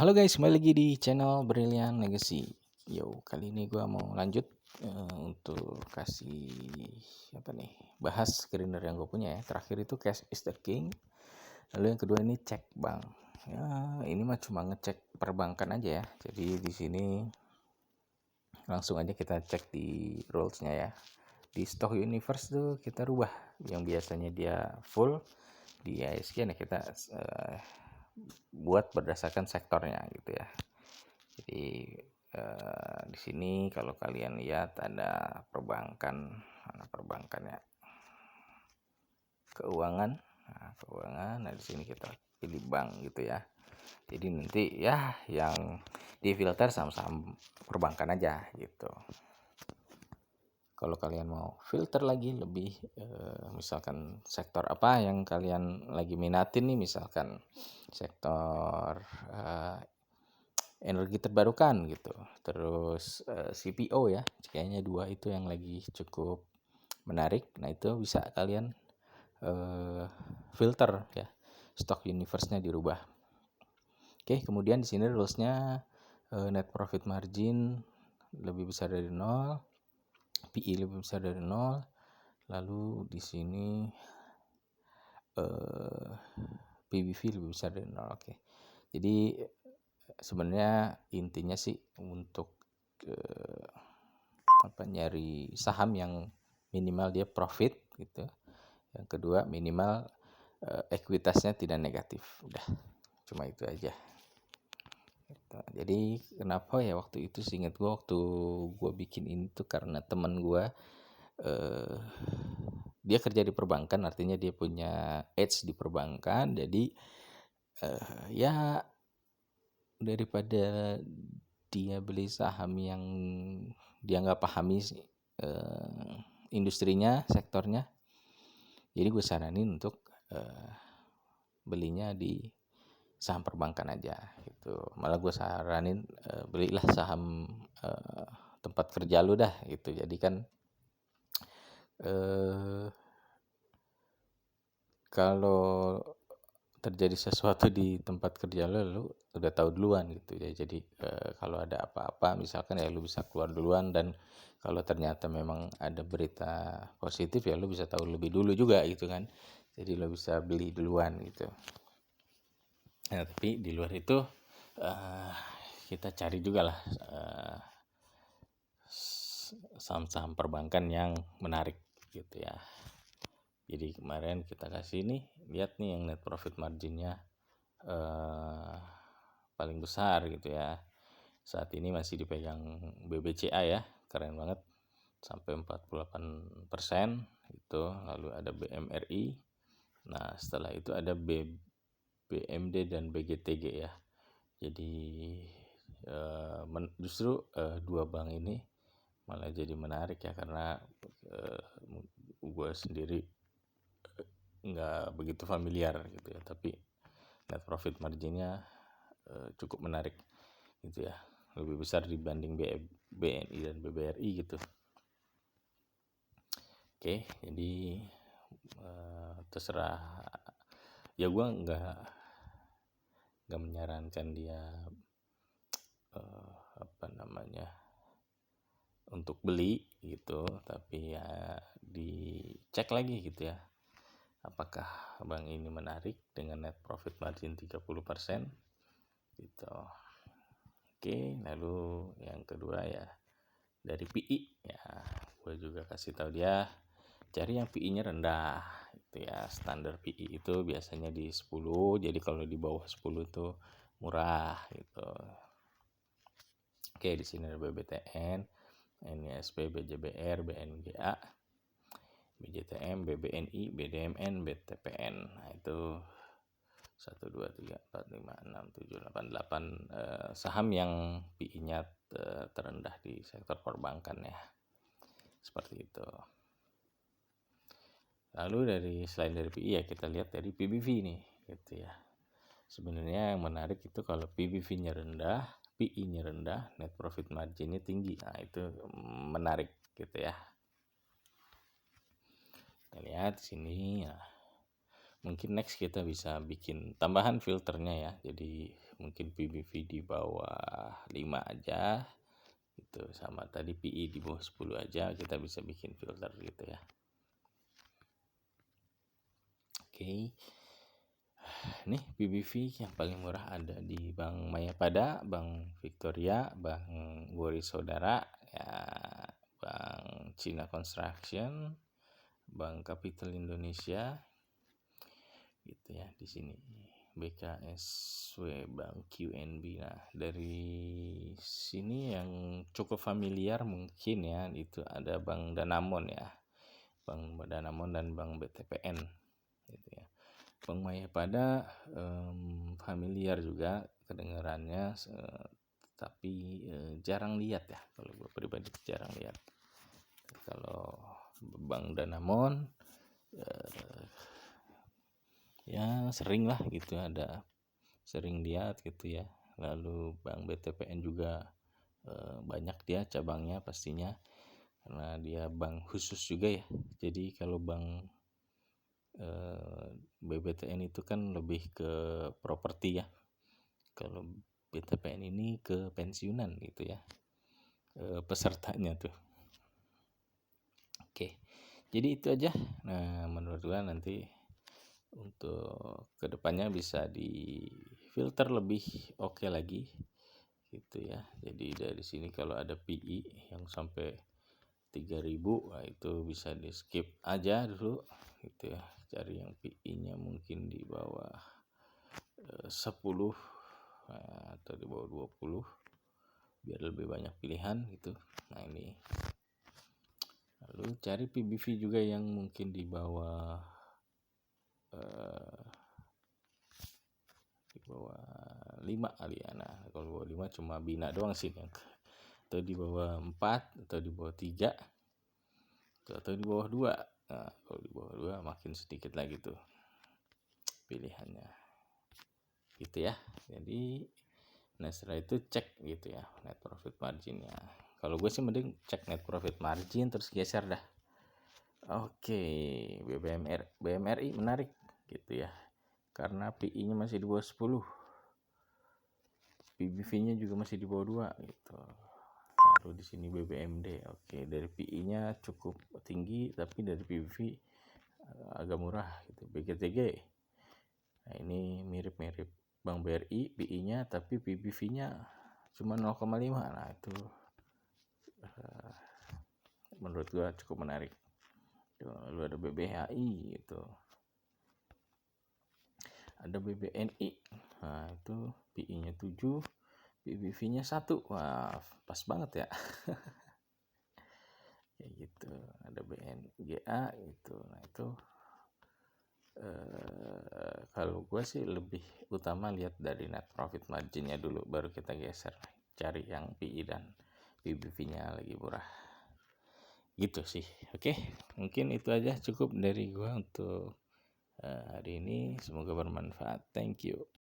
Halo guys, kembali lagi di channel Brilliant Legacy. Kali ini gue mau lanjut untuk kasih bahas screener yang gue punya ya. Terakhir itu cash is the king. Lalu yang kedua ini cek bank. Ya, ini mah cuma ngecek perbankan aja ya. Jadi di sini langsung aja kita cek di rules-nya ya. Di stock universe tuh kita rubah yang biasanya dia full di ISG, nah kita buat berdasarkan sektornya gitu ya. Jadi di sini kalau kalian lihat ada perbankan, mana perbankannya, keuangan. Nah di sini kita pilih bank gitu ya. Jadi nanti ya yang difilter saham-saham perbankan aja gitu. Kalau kalian mau filter lagi lebih misalkan sektor apa yang kalian lagi minatin nih, misalkan sektor energi terbarukan gitu, terus CPO ya, kayaknya dua itu yang lagi cukup menarik. Nah itu bisa kalian filter ya, stock universe-nya dirubah. Oke, kemudian di sini rules-nya net profit margin lebih besar dari 0, PE lebih besar dari 0, lalu di sini PBV lebih besar dari 0. Oke. Jadi sebenarnya intinya sih untuk nyari saham yang minimal dia profit gitu. Yang kedua minimal ekuitasnya tidak negatif. Udah, cuma itu aja. Gitu. Jadi kenapa ya waktu itu seingat gue, waktu gue bikin ini tuh karena teman gue dia kerja di perbankan, artinya dia punya edge di perbankan. Jadi ya daripada dia beli saham yang dia nggak pahami industrinya, sektornya, jadi gue saranin untuk belinya di saham perbankan aja gitu. Malah gue saranin belilah saham tempat kerja lu dah gitu. Jadi kan kalau terjadi sesuatu di tempat kerja lu udah tahu duluan gitu ya. Jadi kalau ada apa-apa misalkan ya lu bisa keluar duluan, dan kalau ternyata memang ada berita positif ya lu bisa tahu lebih dulu juga gitu kan. Jadi lu bisa beli duluan gitu. Nah, tapi di luar itu kita cari juga lah saham-saham perbankan yang menarik gitu ya. Jadi kemarin kita kasih nih, lihat nih yang net profit marginnya paling besar gitu ya. Saat ini masih dipegang BBCA ya, keren banget, sampai 48% gitu. Lalu ada BMRI. Nah setelah itu ada BMD dan BGTG ya. Jadi justru dua bank ini malah jadi menarik ya, karena gue sendiri nggak begitu familiar gitu ya, tapi net profit marginnya cukup menarik gitu ya, lebih besar dibanding BNI dan BBRI gitu. Oke, jadi terserah ya, gue nggak menyarankan dia untuk beli gitu, tapi ya dicek lagi gitu ya, apakah bank ini menarik dengan net profit margin 30% gitu. Oke, lalu yang kedua ya dari PI ya, gue juga kasih tahu dia cari yang PI-nya rendah gitu ya. Standar PI itu biasanya di 10, jadi kalau di bawah 10 itu murah gitu. Oke, di sini ada BBTN, NISP, BJBR, BNGA, BJTM, BBNI, BDMN, BTPN. Nah itu 1, 2, 3, 4, 5, 6, 7, 8, 8 saham yang PI-nya terendah di sektor perbankan ya. Seperti itu. Lalu selain dari PI ya, kita lihat dari PBV nih gitu ya. Sebenarnya yang menarik itu kalau PBV-nya rendah, PI-nya rendah, net profit margin-nya tinggi. Nah itu menarik gitu ya. Kita lihat sini ya. Mungkin next kita bisa bikin tambahan filternya ya. Jadi mungkin PBV di bawah 5 aja gitu, sama tadi PI di bawah 10 aja kita bisa bikin filter gitu ya. Oke. Nih PBV yang paling murah ada di Bank Mayapada, Bank Victoria, Bank Boris Saudara, ya, Bank Cina Construction, Bank Capital Indonesia, gitu ya di sini. BKSW, Bank QNB. Nah, dari sini yang cukup familiar mungkin ya, itu ada Bank Danamon ya. Bank Danamon dan Bank BTPN gitu ya. Bank Mayapada familiar juga kedengarannya, tapi jarang lihat ya, kalau gue pribadi jarang lihat. Kalau Bank Danamon ya sering lah gitu, ada sering lihat gitu ya. Lalu Bank BTPN juga banyak dia cabangnya pastinya, karena dia bank khusus juga ya. Jadi kalau bank BBTN itu kan lebih ke properti ya, kalau BTPN ini ke pensiunan gitu ya, pesertanya tuh. Oke, jadi itu aja. Nah, menurut gua nanti untuk kedepannya bisa di filter lebih oke lagi gitu ya. Jadi dari sini kalau ada PI yang sampai 3.000, nah itu bisa di skip aja dulu gitu ya. Cari yang PI-nya mungkin di bawah 10 atau di bawah 20 biar lebih banyak pilihan gitu. Nah, ini lalu cari PBV juga yang mungkin di bawah 5 kali ya. Nah, kalau di bawah 5 cuma Bina doang sih yang, atau di bawah 4 atau di bawah 3 atau di bawah 2. Nah, kalau di bawah 2 makin sedikit lagi tuh pilihannya gitu ya. Jadi nah setelah itu cek gitu ya net profit marginnya. Kalau gue sih mending cek net profit margin terus geser dah. Oke, BMRI menarik gitu ya, karena PI-nya masih di bawah 10, PBV-nya juga masih di bawah 2 gitu. Lalu di sini BBMD, oke, dari PI-nya cukup tinggi tapi dari PBV agak murah gitu. BGTG, nah ini mirip-mirip Bank BRI, PI-nya tapi PBV-nya cuma 0,5. Nah, itu menurut gua cukup menarik. Lalu ada BBHI gitu, ada BBNI. Nah, itu PI-nya 7, PBV-nya 1. Wah, pas banget ya. Kayak gitu. Ada BNGA gitu. Nah, itu kalau gue sih lebih utama lihat dari net profit marginnya dulu, baru kita geser cari yang PI dan PBV-nya lagi murah gitu sih. Oke, mungkin itu aja cukup dari gue untuk hari ini, semoga bermanfaat. Thank you.